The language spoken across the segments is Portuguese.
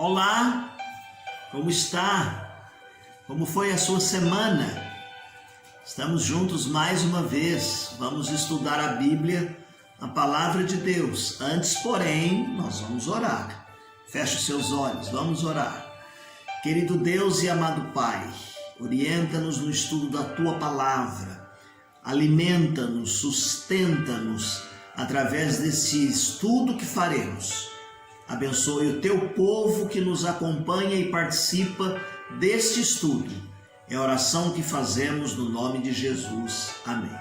Olá, como está? Como foi a sua semana? Estamos juntos mais uma vez, vamos estudar a Bíblia, a Palavra de Deus. Antes, porém, nós vamos orar. Feche os seus olhos, vamos orar. Querido Deus e amado Pai, orienta-nos no estudo da Tua Palavra, alimenta-nos, sustenta-nos através desse estudo que faremos. Abençoe o Teu povo que nos acompanha e participa deste estudo. É a oração que fazemos no nome de Jesus. Amém.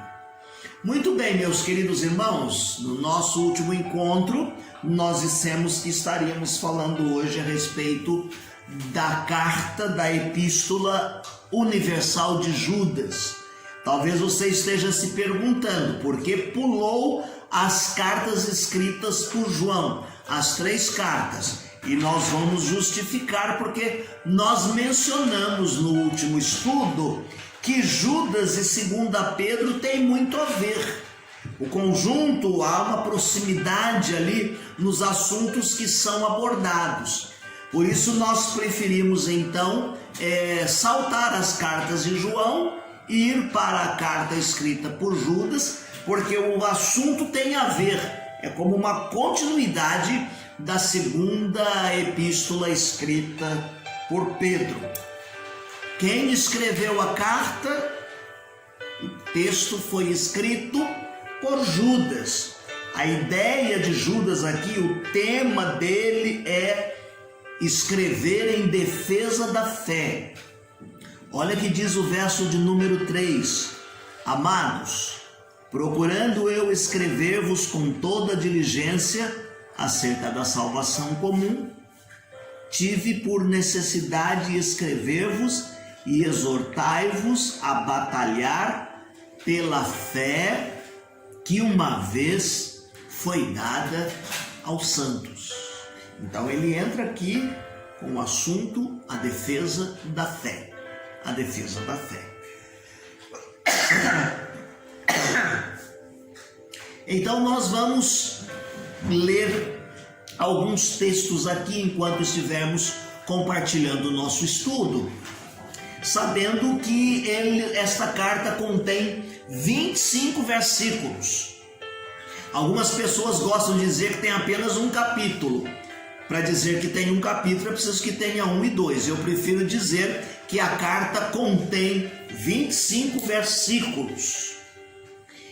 Muito bem, meus queridos irmãos, no nosso último encontro, nós dissemos que estaríamos falando hoje a respeito da carta da Epístola Universal de Judas. Talvez você esteja se perguntando por que pulou as cartas escritas por João, as 3 cartas. E nós vamos justificar porque nós mencionamos no último estudo que Judas e 2 Pedro têm muito a ver. O conjunto, há uma proximidade ali nos assuntos que são abordados. Por isso nós preferimos então saltar as cartas de João e ir para a carta escrita por Judas, porque o assunto tem a ver, é como uma continuidade da 2ª epístola escrita por Pedro. Quem escreveu a carta? O texto foi escrito por Judas. A ideia de Judas aqui, o tema dele é escrever em defesa da fé. Olha que diz o verso de número 3. Amados, procurando eu escrever-vos com toda diligência acerca da salvação comum, tive por necessidade escrever-vos e exortai-vos a batalhar pela fé que uma vez foi dada aos santos. Então ele entra aqui com o assunto a defesa da fé. A defesa da fé. Então nós vamos ler alguns textos aqui enquanto estivermos compartilhando o nosso estudo, sabendo que esta carta contém 25 versículos. Algumas pessoas gostam de dizer que tem apenas um capítulo. Para dizer que tem um capítulo é preciso que tenha 1 e 2. Eu prefiro dizer que a carta contém 25 versículos.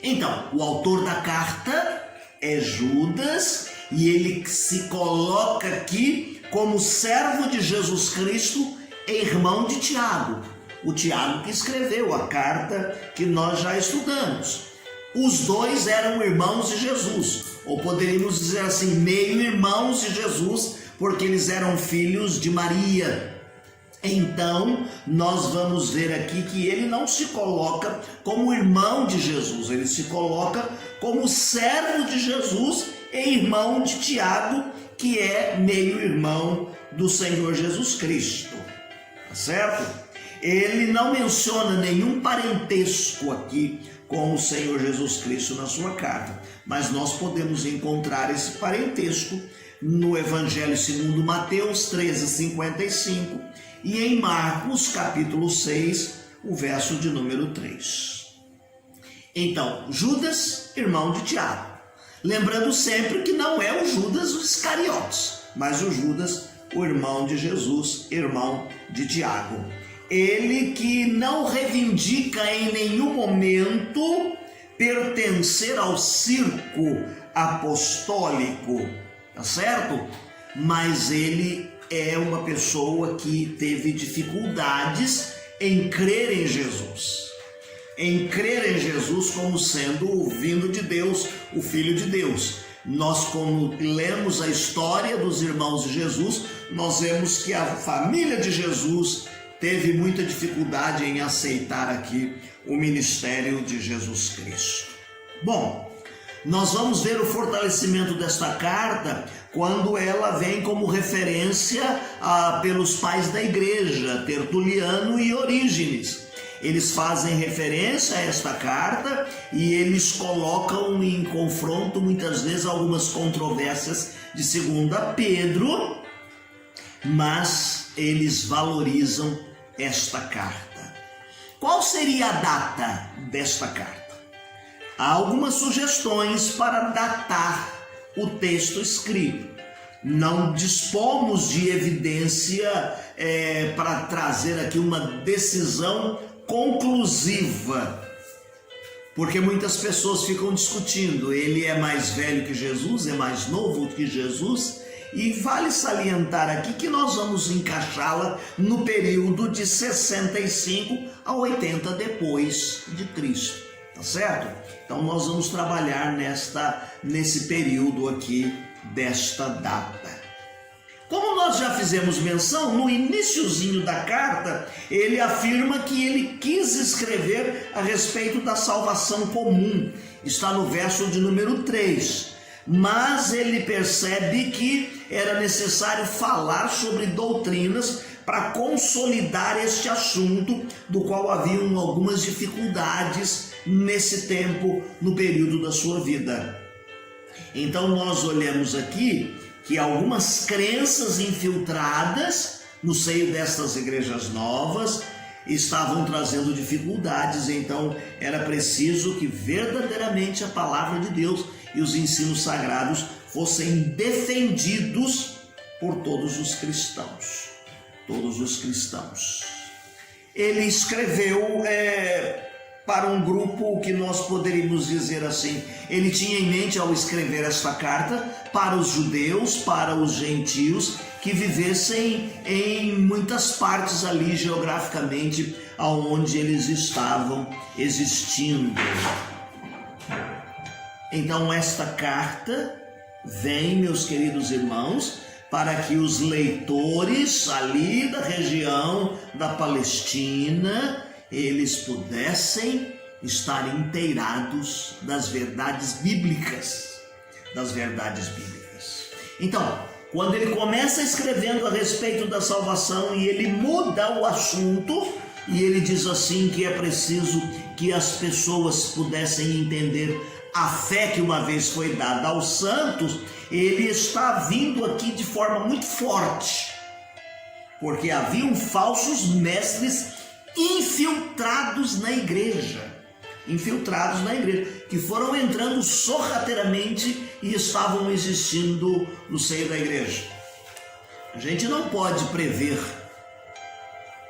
Então, o autor da carta é Judas e ele se coloca aqui como servo de Jesus Cristo e irmão de Tiago. O Tiago que escreveu a carta que nós já estudamos. Os dois eram irmãos de Jesus, ou poderíamos dizer assim, meio-irmãos de Jesus, porque eles eram filhos de Maria. Então, nós vamos ver aqui que ele não se coloca como irmão de Jesus, ele se coloca como servo de Jesus e irmão de Tiago, que é meio-irmão do Senhor Jesus Cristo. Tá certo? Ele não menciona nenhum parentesco aqui com o Senhor Jesus Cristo na sua carta, mas nós podemos encontrar esse parentesco no Evangelho segundo Mateus 13:55 e em Marcos capítulo 6, o verso de número 3. Então, Judas, irmão de Tiago. Lembrando sempre que não é o Judas os Iscariotes, mas o Judas, o irmão de Jesus, irmão de Tiago. Ele que não reivindica em nenhum momento pertencer ao circo apostólico, tá certo? Mas ele é uma pessoa que teve dificuldades em crer em Jesus. Em crer em Jesus como sendo o vindo de Deus, o Filho de Deus. Nós, como lemos a história dos irmãos de Jesus, nós vemos que a família de Jesus teve muita dificuldade em aceitar aqui o ministério de Jesus Cristo. Bom, nós vamos ver o fortalecimento desta carta quando ela vem como referência pelos pais da igreja, Tertuliano e Orígenes. Eles fazem referência a esta carta e eles colocam em confronto muitas vezes algumas controvérsias de 2 Pedro, mas eles valorizam esta carta. Qual seria a data desta carta? Há algumas sugestões para datar o texto escrito. Não dispomos de evidência para trazer aqui uma decisão conclusiva, porque muitas pessoas ficam discutindo, ele é mais velho que Jesus, é mais novo que Jesus, e vale salientar aqui que nós vamos encaixá-la no período de 65 a 80 depois de Cristo, tá certo? Então nós vamos trabalhar nesse período aqui desta data. Como nós já fizemos menção, no iniciozinho da carta, ele afirma que ele quis escrever a respeito da salvação comum. Está no verso de número 3. Mas ele percebe que era necessário falar sobre doutrinas para consolidar este assunto, do qual haviam algumas dificuldades nesse tempo, no período da sua vida. Então nós olhamos aqui que algumas crenças infiltradas no seio destas igrejas novas estavam trazendo dificuldades, então era preciso que verdadeiramente a palavra de Deus e os ensinos sagrados fossem defendidos por todos os cristãos. Todos os cristãos. Ele escreveu para um grupo que nós poderíamos dizer assim, ele tinha em mente ao escrever esta carta para os judeus, para os gentios que vivessem em muitas partes ali geograficamente aonde eles estavam existindo. Então esta carta vem, meus queridos irmãos, para que os leitores ali da região da Palestina, eles pudessem estar inteirados das verdades bíblicas. Então, quando ele começa escrevendo a respeito da salvação e ele muda o assunto, e ele diz assim que é preciso que as pessoas pudessem entender a fé que uma vez foi dada aos santos, ele está vindo aqui de forma muito forte, porque haviam falsos mestres infiltrados na igreja, que foram entrando sorrateiramente e estavam existindo no seio da igreja. A gente não pode prever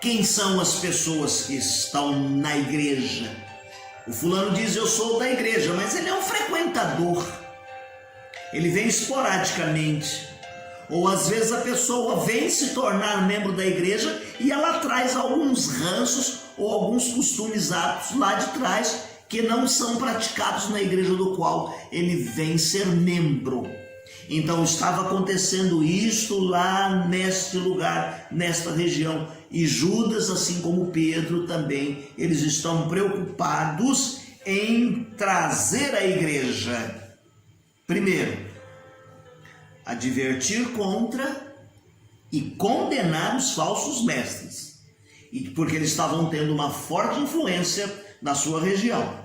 quem são as pessoas que estão na igreja. O fulano diz, eu sou da igreja, mas ele é um frequentador. Ele vem esporadicamente. Ou às vezes a pessoa vem se tornar membro da igreja e ela traz alguns ranços ou alguns costumes, hábitos lá de trás que não são praticados na igreja do qual ele vem ser membro. Então estava acontecendo isto lá neste lugar, nesta região. E Judas, assim como Pedro também, eles estão preocupados em trazer a igreja, primeiro, advertir contra e condenar os falsos mestres, e porque eles estavam tendo uma forte influência na sua região.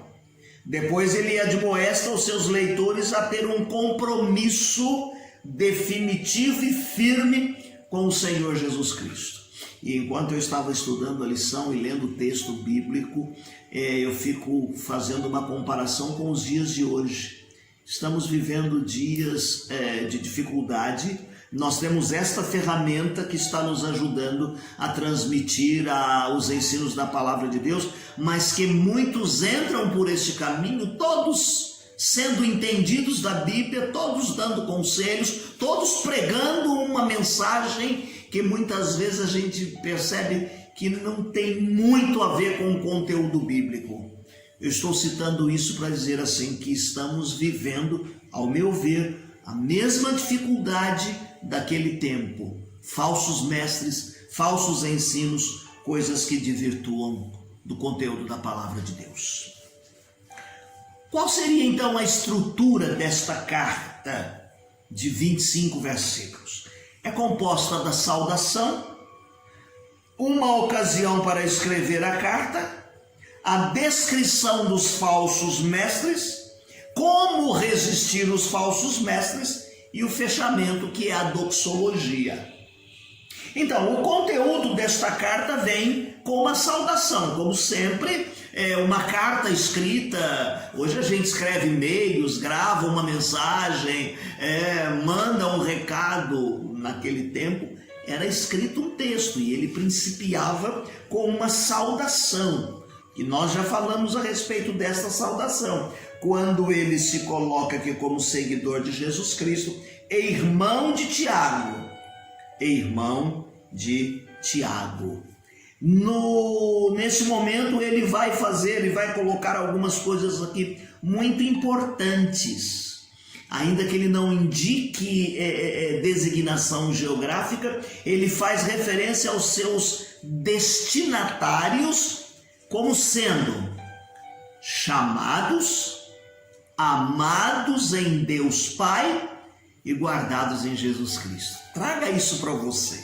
Depois ele admoesta os seus leitores a ter um compromisso definitivo e firme com o Senhor Jesus Cristo. E enquanto eu estava estudando a lição e lendo o texto bíblico, eu fico fazendo uma comparação com os dias de hoje. Estamos vivendo dias de dificuldade. Nós temos esta ferramenta que está nos ajudando a transmitir os ensinos da palavra de Deus, mas que muitos entram por este caminho, todos sendo entendidos da Bíblia, todos dando conselhos, todos pregando uma mensagem que muitas vezes a gente percebe que não tem muito a ver com o conteúdo bíblico. Eu estou citando isso para dizer assim, que estamos vivendo, ao meu ver, a mesma dificuldade daquele tempo. Falsos mestres, falsos ensinos, coisas que desvirtuam do conteúdo da palavra de Deus. Qual seria então a estrutura desta carta de 25 versículos? É composta da saudação, uma ocasião para escrever a carta, a descrição dos falsos mestres, como resistir os falsos mestres e o fechamento, que é a doxologia. Então, o conteúdo desta carta vem com uma saudação, como sempre, uma carta escrita. Hoje a gente escreve e-mails, grava uma mensagem, manda um recado. Naquele tempo era escrito um texto e ele principiava com uma saudação. E nós já falamos a respeito desta saudação, quando ele se coloca aqui como seguidor de Jesus Cristo, irmão de Tiago. Irmão de Tiago. Nesse momento ele vai colocar algumas coisas aqui muito importantes. Ainda que ele não indique designação geográfica, ele faz referência aos seus destinatários como sendo chamados, amados em Deus Pai e guardados em Jesus Cristo. Traga isso para você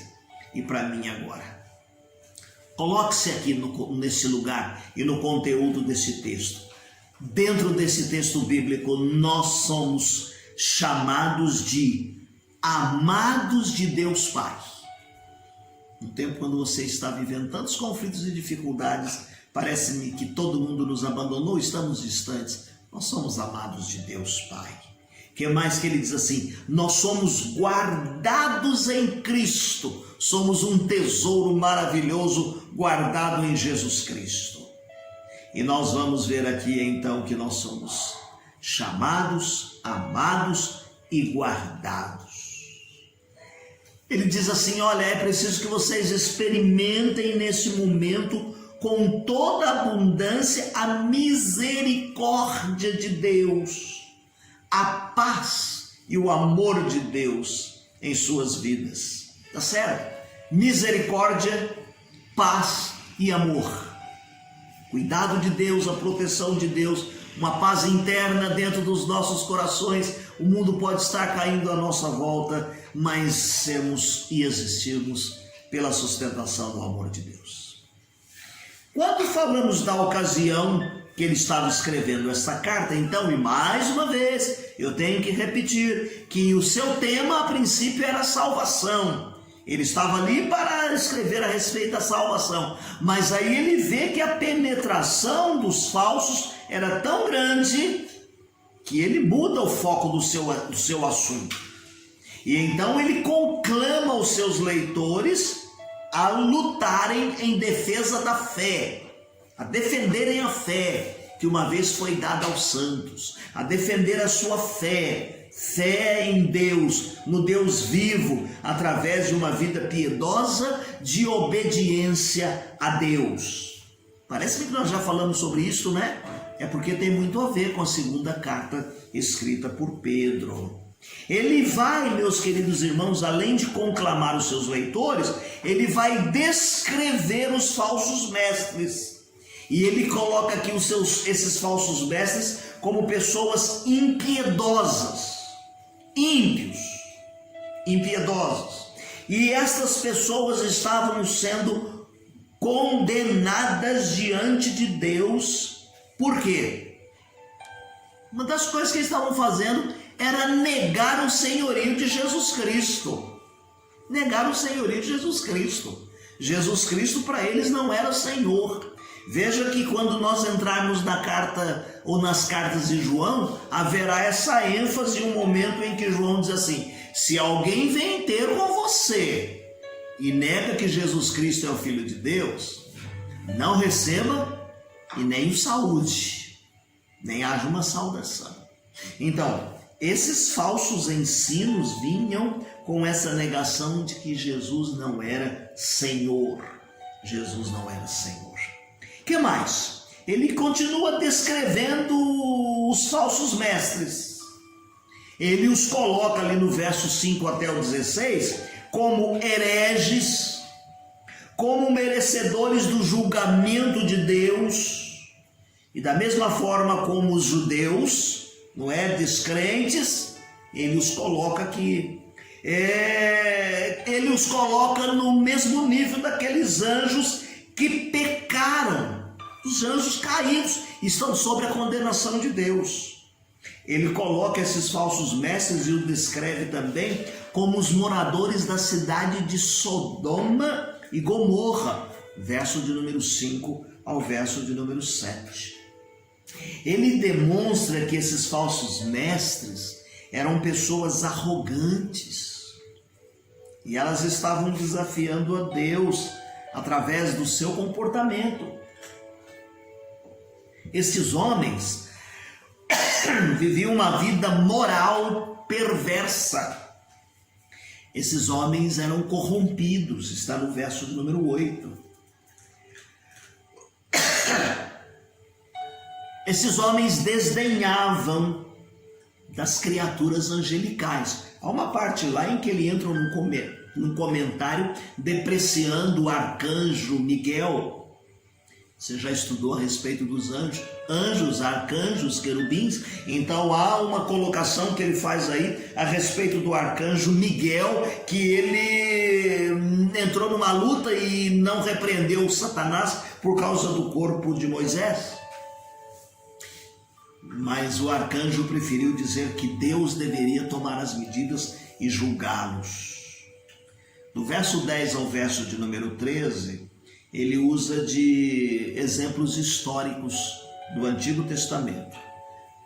e para mim agora. Coloque-se aqui nesse lugar e no conteúdo desse texto. Dentro desse texto bíblico, nós somos chamados de amados de Deus Pai. No tempo quando você está vivendo tantos conflitos e dificuldades, parece-me que todo mundo nos abandonou, estamos distantes. Nós somos amados de Deus Pai. O que mais que ele diz assim? Nós somos guardados em Cristo. Somos um tesouro maravilhoso guardado em Jesus Cristo. E nós vamos ver aqui então que nós somos chamados, amados e guardados. Ele diz assim, olha, é preciso que vocês experimentem nesse momento com toda a abundância a misericórdia de Deus, a paz e o amor de Deus em suas vidas. Tá certo? Misericórdia, paz e amor. Cuidado de Deus, a proteção de Deus, uma paz interna dentro dos nossos corações. O mundo pode estar caindo à nossa volta, mas sermos e existirmos pela sustentação do amor de Deus. Quando falamos da ocasião que ele estava escrevendo essa carta, então, e mais uma vez, eu tenho que repetir que o seu tema a princípio era salvação. Ele estava ali para escrever a respeito da salvação, mas aí ele vê que a penetração dos falsos era tão grande que ele muda o foco do seu assunto. E então ele conclama os seus leitores a lutarem em defesa da fé, a defenderem a fé que uma vez foi dada aos santos, a defender a sua fé em Deus, no Deus vivo, através de uma vida piedosa de obediência a Deus. Parece que nós já falamos sobre isso, né? É porque tem muito a ver com a segunda carta escrita por Pedro. Ele vai, meus queridos irmãos, além de conclamar os seus leitores, ele vai descrever os falsos mestres. E ele coloca aqui esses falsos mestres como pessoas impiedosas, ímpios, impiedosos. E estas pessoas estavam sendo condenadas diante de Deus. Por quê? Uma das coisas que eles estavam fazendo era negar o senhorio de Jesus Cristo. Negar o senhorio de Jesus Cristo. Jesus Cristo para eles não era Senhor. Veja que quando nós entrarmos na carta ou nas cartas de João, haverá essa ênfase, um momento em que João diz assim: se alguém vem ter com você e nega que Jesus Cristo é o Filho de Deus, não receba e nem o saúde, nem haja uma saudação. Então, esses falsos ensinos vinham com essa negação de que Jesus não era Senhor. Jesus não era Senhor. O que mais? Ele continua descrevendo os falsos mestres. Ele os coloca ali no verso 5 até o 16 como hereges, como merecedores do julgamento de Deus, e da mesma forma como os judeus, não é, descrentes, ele os coloca aqui. Ele os coloca no mesmo nível daqueles anjos que pecaram. Os anjos caídos estão sob a condenação de Deus. Ele coloca esses falsos mestres e os descreve também como os moradores da cidade de Sodoma e Gomorra, verso de número 5 ao verso de número 7. Ele demonstra que esses falsos mestres eram pessoas arrogantes e elas estavam desafiando a Deus através do seu comportamento. Esses homens viviam uma vida moral perversa. Esses homens eram corrompidos, está no verso de número 8. Esses homens desdenhavam das criaturas angelicais. Há uma parte lá em que ele entra num comentário depreciando o arcanjo Miguel. Você já estudou a respeito dos anjos, arcanjos, querubins? Então há uma colocação que ele faz aí a respeito do arcanjo Miguel, que ele entrou numa luta e não repreendeu Satanás por causa do corpo de Moisés. Mas o arcanjo preferiu dizer que Deus deveria tomar as medidas e julgá-los. Do verso 10 ao verso de número 13, ele usa de exemplos históricos do Antigo Testamento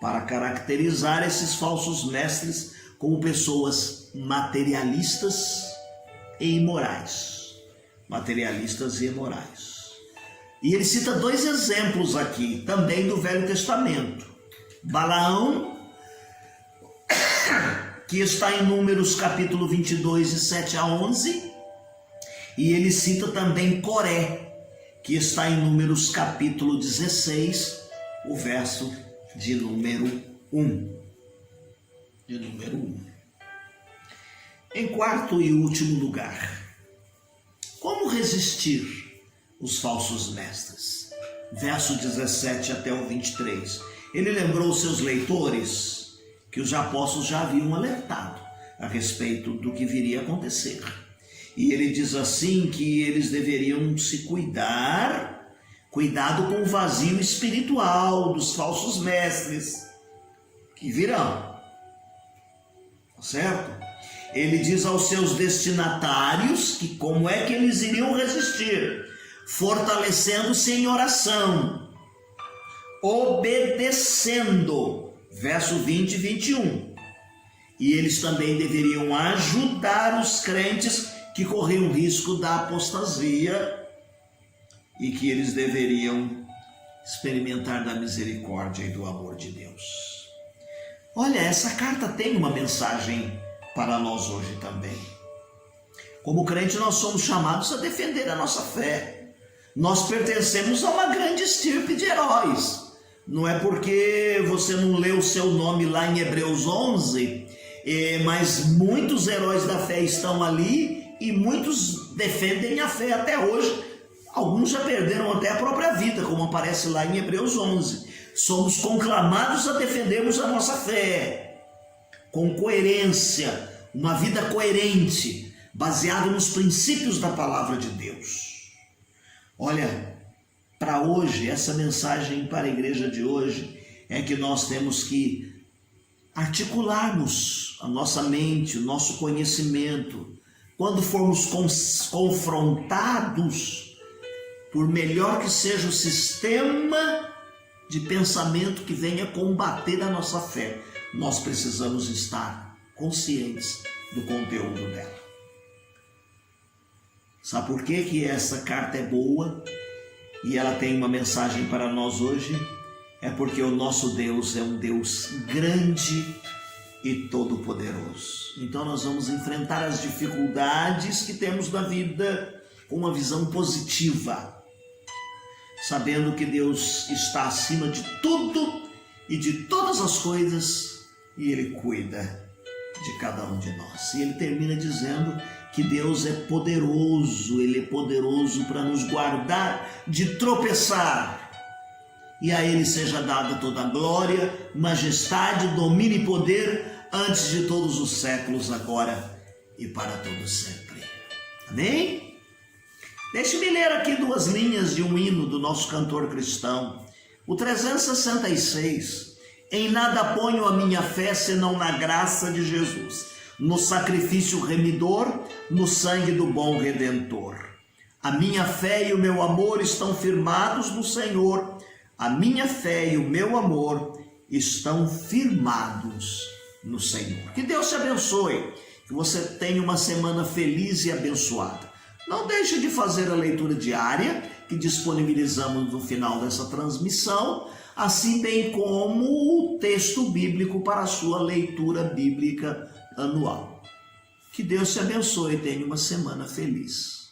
para caracterizar esses falsos mestres como pessoas materialistas e imorais. Materialistas e imorais. E ele cita 2 exemplos aqui, também do Velho Testamento. Balaão, que está em Números capítulo 22, de 7 a 11, e ele cita também Coré, que está em Números capítulo 16, o verso de número 1. Em quarto e último lugar, como resistir os falsos mestres? Verso 17 até o 23. Ele lembrou os seus leitores que os apóstolos já haviam alertado a respeito do que viria a acontecer. E ele diz assim que eles deveriam se cuidado com o vazio espiritual dos falsos mestres que virão. Certo? Ele diz aos seus destinatários que como é que eles iriam resistir, fortalecendo-se em oração, obedecendo, verso 20 e 21. E eles também deveriam ajudar os crentes que corriam risco da apostasia e que eles deveriam experimentar da misericórdia e do amor de Deus. Olha, essa carta tem uma mensagem para nós hoje também. Como crente, nós somos chamados a defender a nossa fé. Nós pertencemos a uma grande estirpe de heróis. Não é porque você não leu o seu nome lá em Hebreus 11, mas muitos heróis da fé estão ali e muitos defendem a fé até hoje. Alguns já perderam até a própria vida, como aparece lá em Hebreus 11. Somos conclamados a defendermos a nossa fé com coerência, uma vida coerente, baseada nos princípios da palavra de Deus. Olha, para hoje, essa mensagem para a igreja de hoje é que nós temos que articularmos a nossa mente, o nosso conhecimento. Quando formos confrontados, por melhor que seja o sistema de pensamento que venha combater a nossa fé, nós precisamos estar conscientes do conteúdo dela. Sabe por que essa carta é boa? E ela tem uma mensagem para nós hoje, é porque o nosso Deus é um Deus grande e todo-poderoso. Então nós vamos enfrentar as dificuldades que temos na vida com uma visão positiva, sabendo que Deus está acima de tudo e de todas as coisas e Ele cuida de cada um de nós. E ele termina dizendo que Deus é poderoso, Ele é poderoso para nos guardar de tropeçar. E a Ele seja dada toda a glória, majestade, domínio e poder antes de todos os séculos, agora e para todos sempre. Amém? Deixe-me ler aqui 2 linhas de um hino do nosso cantor cristão, o 366. Em nada ponho a minha fé senão na graça de Jesus. no sacrifício remidor, no sangue do bom Redentor. A minha fé e o meu amor estão firmados no Senhor. A minha fé e o meu amor estão firmados no Senhor. Que Deus te abençoe, que você tenha uma semana feliz e abençoada. Não deixe de fazer a leitura diária que disponibilizamos no final dessa transmissão, assim bem como o texto bíblico para a sua leitura bíblica anual. Que Deus te abençoe e tenha uma semana feliz.